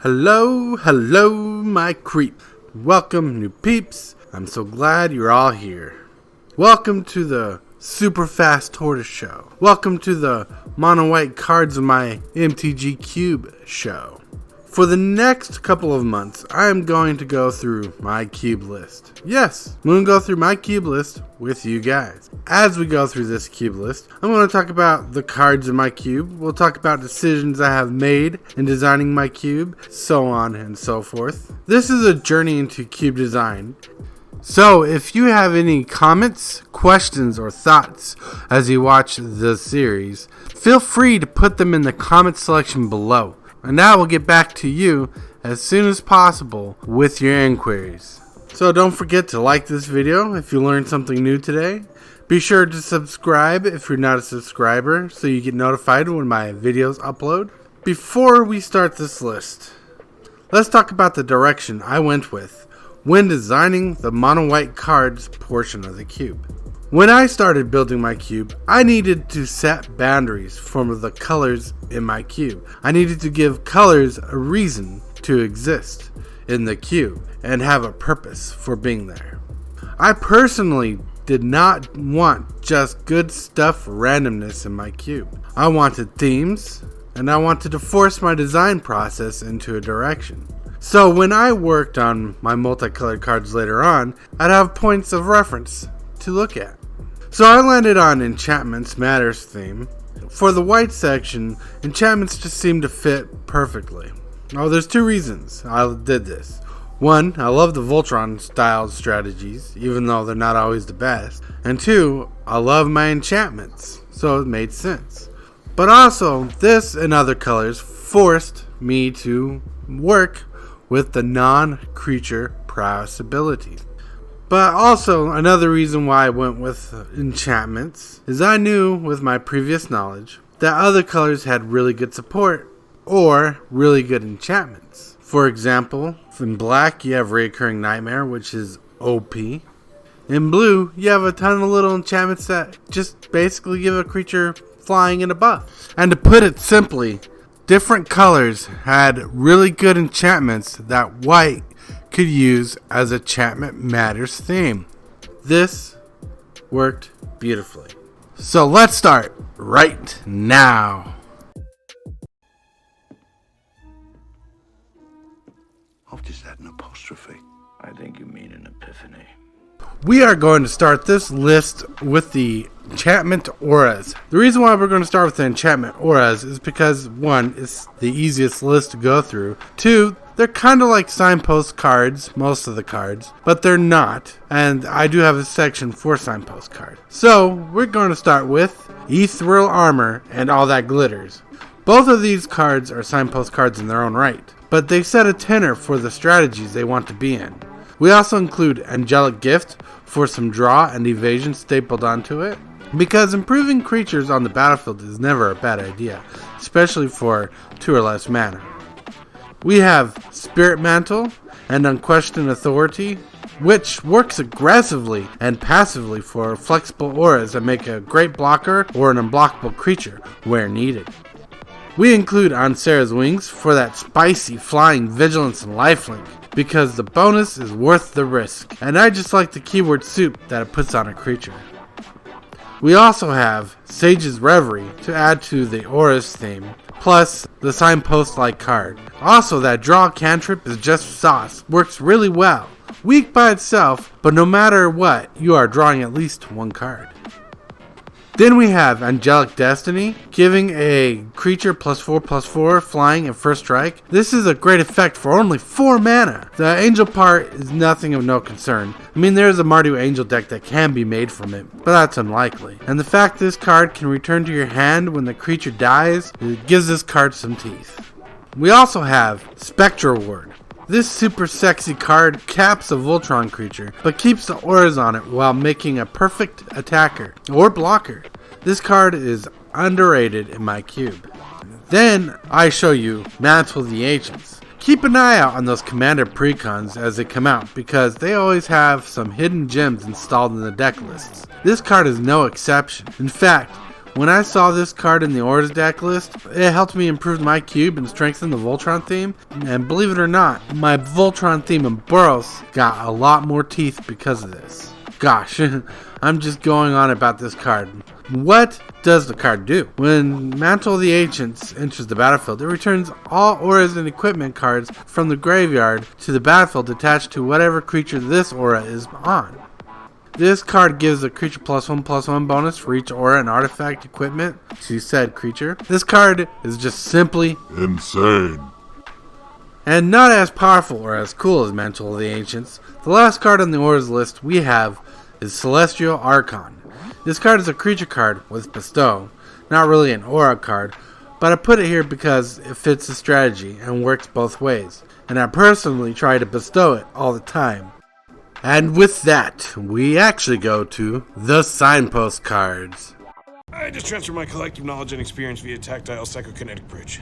Hello, my creep. Welcome, new peeps. I'm so glad you're all here. Welcome to the super fast Tortoise show. Welcome to the mono white cards of my MTG cube show. For the next couple of months, I am going to go through my cube list. Yes, I'm going to go through my cube list with you guys. As we go through this cube list, I'm going to talk about the cards in my cube. We'll talk about decisions I have made in designing my cube, so on and so forth. This is a journey into cube design. So if you have any comments, questions, or thoughts as you watch the series, feel free to put them in the comment section below. And I will get back to you as soon as possible with your inquiries. So don't forget to like this video if you learned something new today. Be sure to subscribe if you're not a subscriber so you get notified when my videos upload. Before we start this list, let's talk about the direction I went with when designing the mono white cards portion of the cube. When I started building my cube, I needed to set boundaries for the colors in my cube. I needed to give colors a reason to exist in the cube and have a purpose for being there. I personally did not want just good stuff randomness in my cube. I wanted themes, and I wanted to force my design process into a direction. So when I worked on my multicolored cards later on, I'd have points of reference to look at. So I landed on Enchantments Matters theme. For the white section, enchantments just seemed to fit perfectly. Oh, there's two reasons I did this. One, I love the Voltron style strategies, even though they're not always the best. And two, I love my enchantments, so it made sense. But also, this and other colors forced me to work with the non-creature prowess abilities. But also, another reason why I went with enchantments is I knew with my previous knowledge that other colors had really good support or really good enchantments. For example, in black you have Reoccurring Nightmare, which is OP. In blue, you have a ton of little enchantments that just basically give a creature flying and a buff. And to put it simply, different colors had really good enchantments that white could use as a Enchantment Matters theme. This worked beautifully. So let's start right now. What is that, an apostrophe? I think you mean an epiphany. We are going to start this list with the enchantment auras. The reason why we're going to start with the enchantment auras is because, one, it's the easiest list to go through. Two, they're kind of like signpost cards, most of the cards, but they're not. And I do have a section for signpost cards. So we're going to start with Ethereal Armor and All That Glitters. Both of these cards are signpost cards in their own right, but they set a tenor for the strategies they want to be in. We also include Angelic Gift for some draw and evasion stapled onto it, because improving creatures on the battlefield is never a bad idea, especially for 2 or less mana. We have Spirit Mantle and Unquestioned Authority, which works aggressively and passively for flexible auras that make a great blocker or an unblockable creature where needed. We include On Sarah's Wings for that spicy flying vigilance and lifelink, because the bonus is worth the risk, and I just like the keyword soup that it puts on a creature. We also have Sage's Reverie to add to the auras theme, plus the signpost-like card. Also, that draw cantrip is just sauce, works really well. Weak by itself, but no matter what, you are drawing at least one card. Then we have Angelic Destiny, giving a creature +4/+4 flying and first strike. This is a great effect for only 4 mana. The angel part is nothing of no concern. I mean, there's a Mardu Angel deck that can be made from it, but that's unlikely. And the fact this card can return to your hand when the creature dies, it gives this card some teeth. We also have Spectral Ward. This super sexy card caps a Voltron creature, but keeps the auras on it while making a perfect attacker or blocker. This card is underrated in my cube. Then I show you Mantle the Agents. Keep an eye out on those Commander precons as they come out, because they always have some hidden gems installed in the deck lists. This card is no exception. In fact, When I saw this card in the Auras deck list, it helped me improve my cube and strengthen the Voltron theme. And believe it or not, my Voltron theme in Boros got a lot more teeth because of this. Gosh, I'm just going on about this card. What does the card do? When Mantle of the Ancients enters the battlefield, it returns all auras and equipment cards from the graveyard to the battlefield attached to whatever creature this aura is on. This card gives a creature +1/+1 bonus for each aura and artifact equipment to said creature. This card is just simply insane. And not as powerful or as cool as Mantle of the Ancients. The last card on the auras list we have is Celestial Archon. This card is a creature card with Bestow, not really an aura card, but I put it here because it fits the strategy and works both ways, and I personally try to bestow it all the time. And with that, we actually go to the signpost cards. I just transfer my collective knowledge and experience via tactile psychokinetic bridge.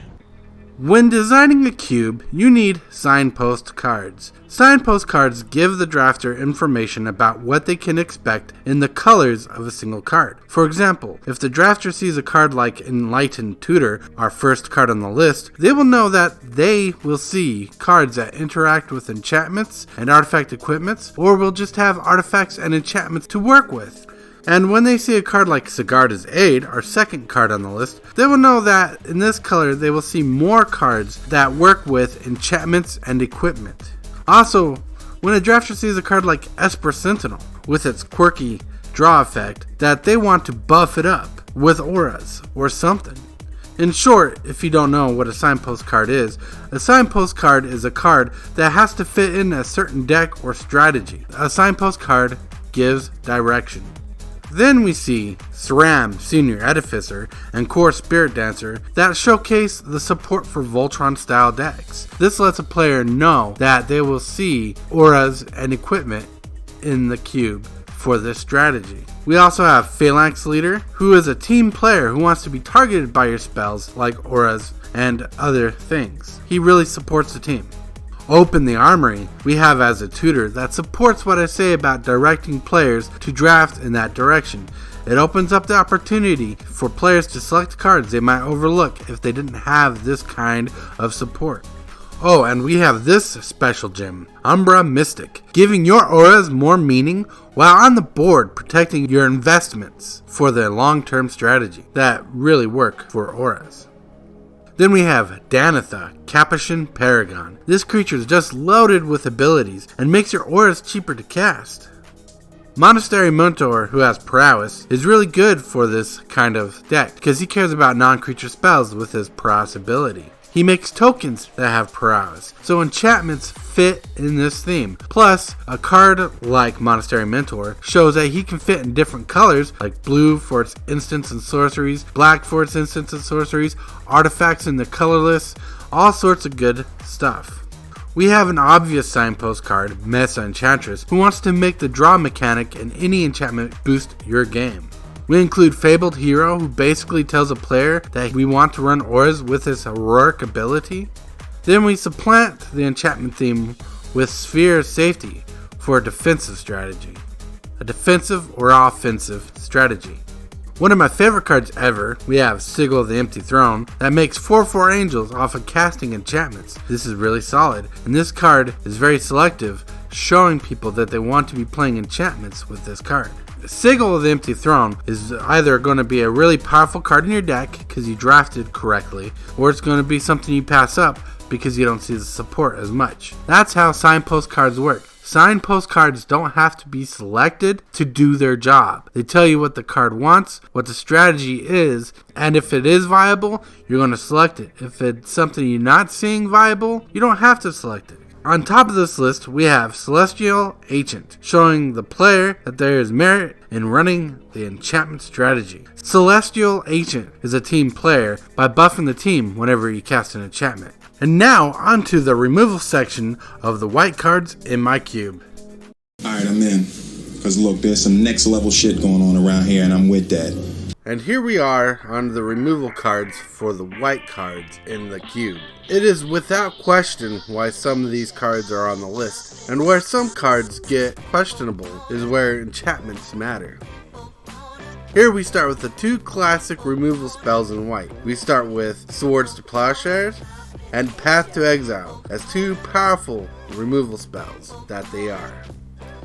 When designing a cube, you need signpost cards. Signpost cards give the drafter information about what they can expect in the colors of a single card. For example, if the drafter sees a card like Enlightened Tutor, our first card on the list, they will know that they will see cards that interact with enchantments and artifact equipments, or will just have artifacts and enchantments to work with. And when they see a card like Sigarda's Aid, our second card on the list, they will know that in this color they will see more cards that work with enchantments and equipment. Also, when a drafter sees a card like Esper Sentinel, with its quirky draw effect, that they want to buff it up with auras or something. In short, if you don't know what a signpost card is, a signpost card is a card that has to fit in a certain deck or strategy. A signpost card gives direction. Then we see SRAM, Senior Edificer, and Core Spirit Dancer that showcase the support for Voltron style decks. This lets a player know that they will see auras and equipment in the cube for this strategy. We also have Phalanx Leader, who is a team player who wants to be targeted by your spells like auras and other things. He really supports the team. Open the Armory we have as a tutor that supports what I say about directing players to draft in that direction. It opens up the opportunity for players to select cards they might overlook if they didn't have this kind of support. Oh, and we have this special gem, Umbra Mystic, giving your auras more meaning while on the board protecting your investments for their long-term strategy that really work for auras. Then we have Danitha, Capuchin Paragon. This creature is just loaded with abilities and makes your auras cheaper to cast. Monastery Mentor, who has Prowess, is really good for this kind of deck because he cares about non-creature spells with his Prowess ability. He makes tokens that have prowess, so enchantments fit in this theme. Plus, a card like Monastery Mentor shows that he can fit in different colors, like blue for its instants and sorceries, black for its instants and sorceries, artifacts in the colorless, all sorts of good stuff. We have an obvious signpost card, Mesa Enchantress, who wants to make the draw mechanic in any enchantment boost your game. We include Fabled Hero, who basically tells a player that we want to run auras with his heroic ability. Then we supplant the enchantment theme with Sphere Safety for a defensive strategy. A defensive or offensive strategy. One of my favorite cards ever, we have Sigil of the Empty Throne, that makes 4/4 angels off of casting enchantments. This is really solid, and this card is very selective, showing people that they want to be playing enchantments with this card. Sigil of the Empty Throne is either going to be a really powerful card in your deck because you drafted correctly, or it's going to be something you pass up because you don't see the support as much. That's how signpost cards work. Signpost cards don't have to be selected to do their job. They tell you what the card wants, what the strategy is, and if it is viable, you're going to select it. If it's something you're not seeing viable, you don't have to select it. On top of this list, we have Celestial Ancient, showing the player that there is merit in running the enchantment strategy. Celestial Ancient is a team player by buffing the team whenever you cast an enchantment. And now, onto the removal section of the white cards in my cube. Alright, I'm in. Because look, there's some next level shit going on around here, and I'm with that. And here we are on the removal cards for the white cards in the cube. It is without question why some of these cards are on the list, and where some cards get questionable is where enchantments matter. Here we start with the two classic removal spells in white. We start with Swords to Plowshares and Path to Exile as two powerful removal spells that they are.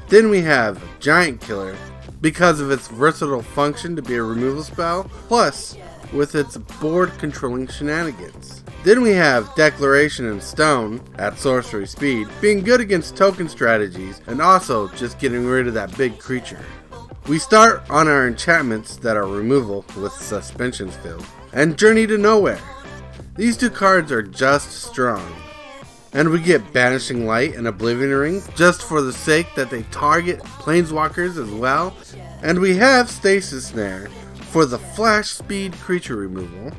Then we have Giant Killer because of its versatile function to be a removal spell, plus with its board controlling shenanigans. Then we have Declaration in Stone at sorcery speed, being good against token strategies and also just getting rid of that big creature. We start on our enchantments that are removal with Suspensions Field and Journey to Nowhere. These two cards are just strong. And we get Banishing Light and Oblivion Ring just for the sake that they target planeswalkers as well. And we have Stasis Snare for the flash speed creature removal.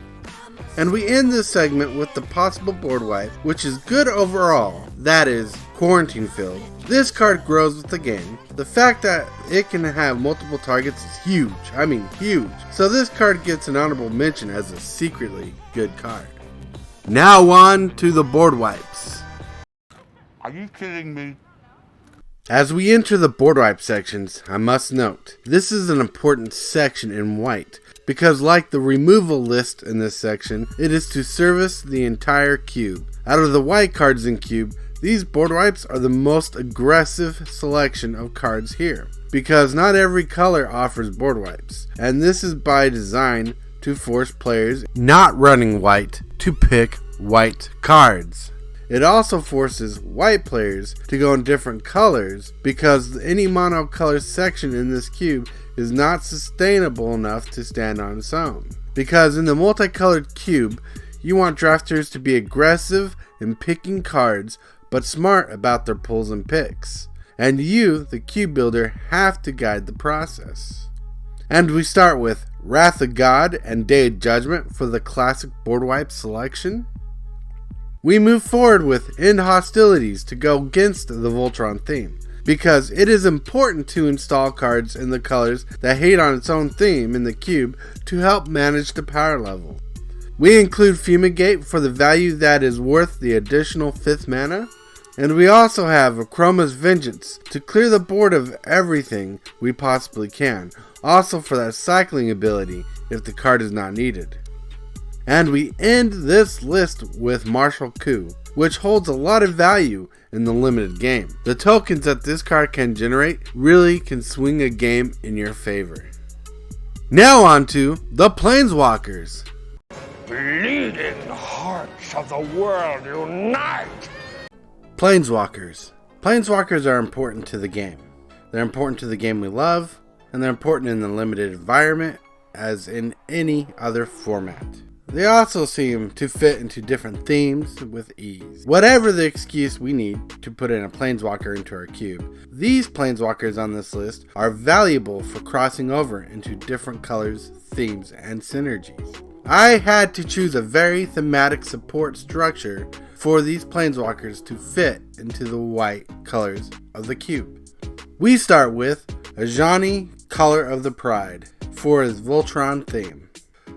And we end this segment with the possible board wipe, which is good overall, that is Quarantine Field. This card grows with the game. The fact that it can have multiple targets is huge, I mean huge. So this card gets an honorable mention as a secretly good card. Now on to the board wipes. Are you kidding me? As we enter the board wipe sections, I must note, this is an important section in white, because like the removal list in this section, it is to service the entire cube. Out of the white cards in cube, these board wipes are the most aggressive selection of cards here, because not every color offers board wipes, and this is by design to force players not running white to pick white cards. It also forces white players to go in different colors because any monocolor section in this cube is not sustainable enough to stand on its own. Because in the multicolored cube, you want drafters to be aggressive in picking cards but smart about their pulls and picks. And you, the cube builder, have to guide the process. And we start with Wrath of God and Day of Judgment for the classic board wipe selection. We move forward with End Hostilities to go against the Voltron theme, because it is important to install cards in the colors that hate on its own theme in the cube to help manage the power level. We include Fumigate for the value that is worth the additional 5th mana, and we also have Chroma's Vengeance to clear the board of everything we possibly can, also for that cycling ability if the card is not needed. And we end this list with Martial Coup, which holds a lot of value in the limited game. The tokens that this card can generate really can swing a game in your favor. Now on to the Planeswalkers. Bleeding hearts of the world unite! Planeswalkers. Planeswalkers are important to the game. They're important to the game we love, and they're important in the limited environment as in any other format. They also seem to fit into different themes with ease. Whatever the excuse we need to put in a planeswalker into our cube, these planeswalkers on this list are valuable for crossing over into different colors, themes, and synergies. I had to choose a very thematic support structure for these planeswalkers to fit into the white colors of the cube. We start with Ajani, Color of the Pride, for his Voltron theme.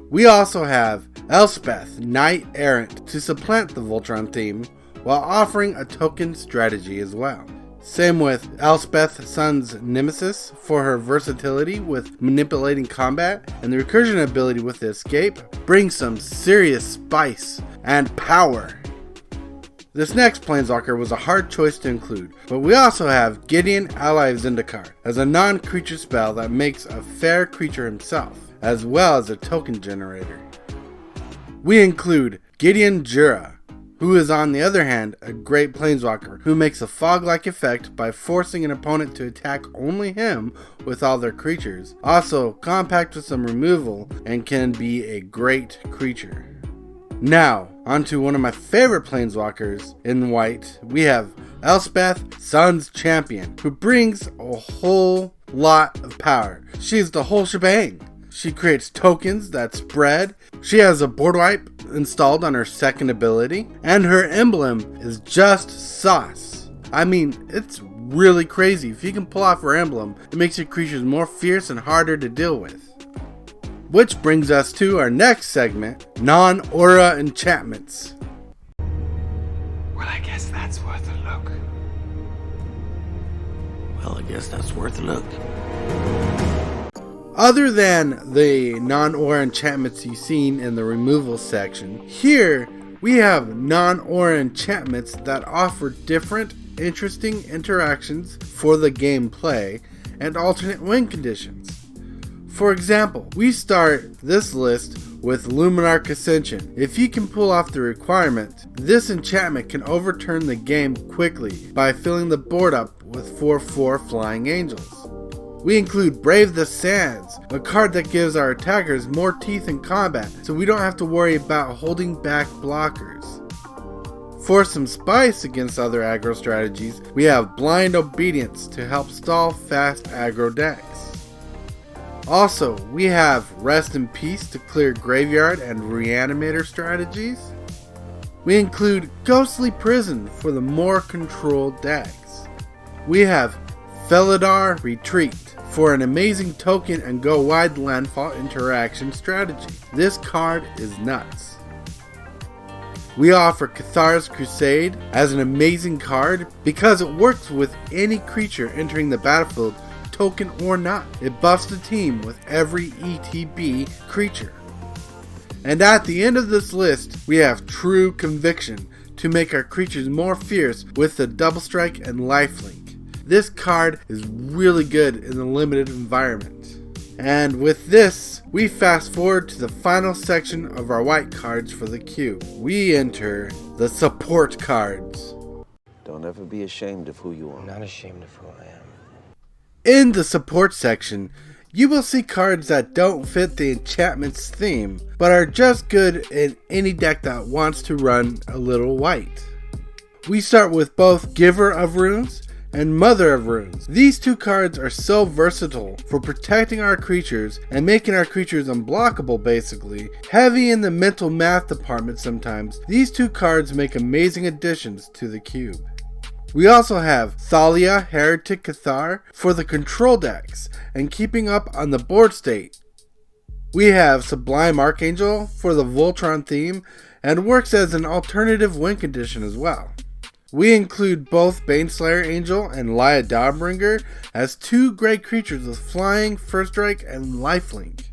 We also have Elspeth, Knight Errant, to supplant the Voltron theme while offering a token strategy as well. Same with Elspeth, Sun's Nemesis, for her versatility with manipulating combat, and the recursion ability with the escape brings some serious spice and power. This next planeswalker was a hard choice to include, but we also have Gideon, Ally of Zendikar, as a non-creature spell that makes a fair creature himself, as well as a token generator. We include Gideon Jura, who is on the other hand a great planeswalker who makes a fog-like effect by forcing an opponent to attack only him with all their creatures. Also compact with some removal and can be a great creature. Now, onto one of my favorite planeswalkers in white. We have Elspeth, Sun's Champion, who brings a whole lot of power. She's the whole shebang. She creates tokens that spread. She has a board wipe installed on her second ability, and her emblem is just sauce. I mean, it's really crazy. If you can pull off her emblem, it makes your creatures more fierce and harder to deal with. Which brings us to our next segment, non-aura enchantments. Well, I guess that's worth a look. Other than the nonaur enchantments you've seen in the removal section, here we have nonaur enchantments that offer different, interesting interactions for the gameplay and alternate win conditions. For example, we start this list with Luminarch Ascension. If you can pull off the requirement, this enchantment can overturn the game quickly by filling the board up with 4/4 Flying Angels. We include Brave the Sands, a card that gives our attackers more teeth in combat, so we don't have to worry about holding back blockers. For some spice against other aggro strategies, we have Blind Obedience to help stall fast aggro decks. Also, we have Rest in Peace to clear graveyard and reanimator strategies. We include Ghostly Prison for the more controlled decks. We have Felidar Retreat for an amazing token and go wide landfall interaction strategy. This card is nuts. We offer Cathar's Crusade as an amazing card because it works with any creature entering the battlefield, token or not. It buffs the team with every ETB creature. And at the end of this list, we have True Conviction to make our creatures more fierce with the Double Strike and Lifelink. This card is really good in the limited environment. And with this, we fast forward to the final section of our white cards for the cube. We enter the support cards. Don't ever be ashamed of who you are. I'm not ashamed of who I am. In the support section, you will see cards that don't fit the enchantments theme, but are just good in any deck that wants to run a little white. We start with both Giver of Runes and Mother of Runes. These two cards are so versatile for protecting our creatures and making our creatures unblockable basically. Heavy in the mental math department sometimes, these two cards make amazing additions to the cube. We also have Thalia Heretic Cathar for the control decks and keeping up on the board state. We have Sublime Archangel for the Voltron theme and works as an alternative win condition as well. We include both Baneslayer Angel and Laya Dawnbringer as two great creatures with flying, first strike, and lifelink.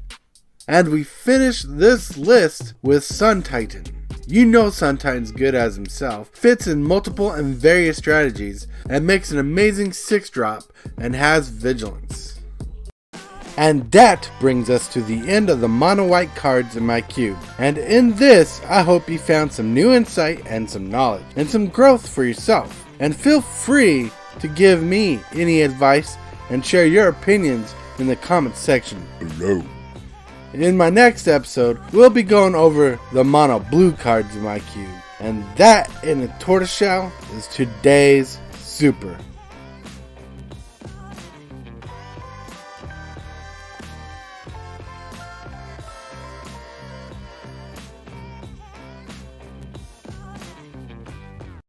And we finish this list with Sun Titan. You know Sun Titan's good as himself, fits in multiple and various strategies, and makes an amazing 6-drop and has Vigilance. And that brings us to the end of the mono white cards in my cube. And in this, I hope you found some new insight and some knowledge and some growth for yourself. And feel free to give me any advice and share your opinions in the comments section below. In my next episode, we'll be going over the mono blue cards in my cube. And that in a tortoiseshell is today's super.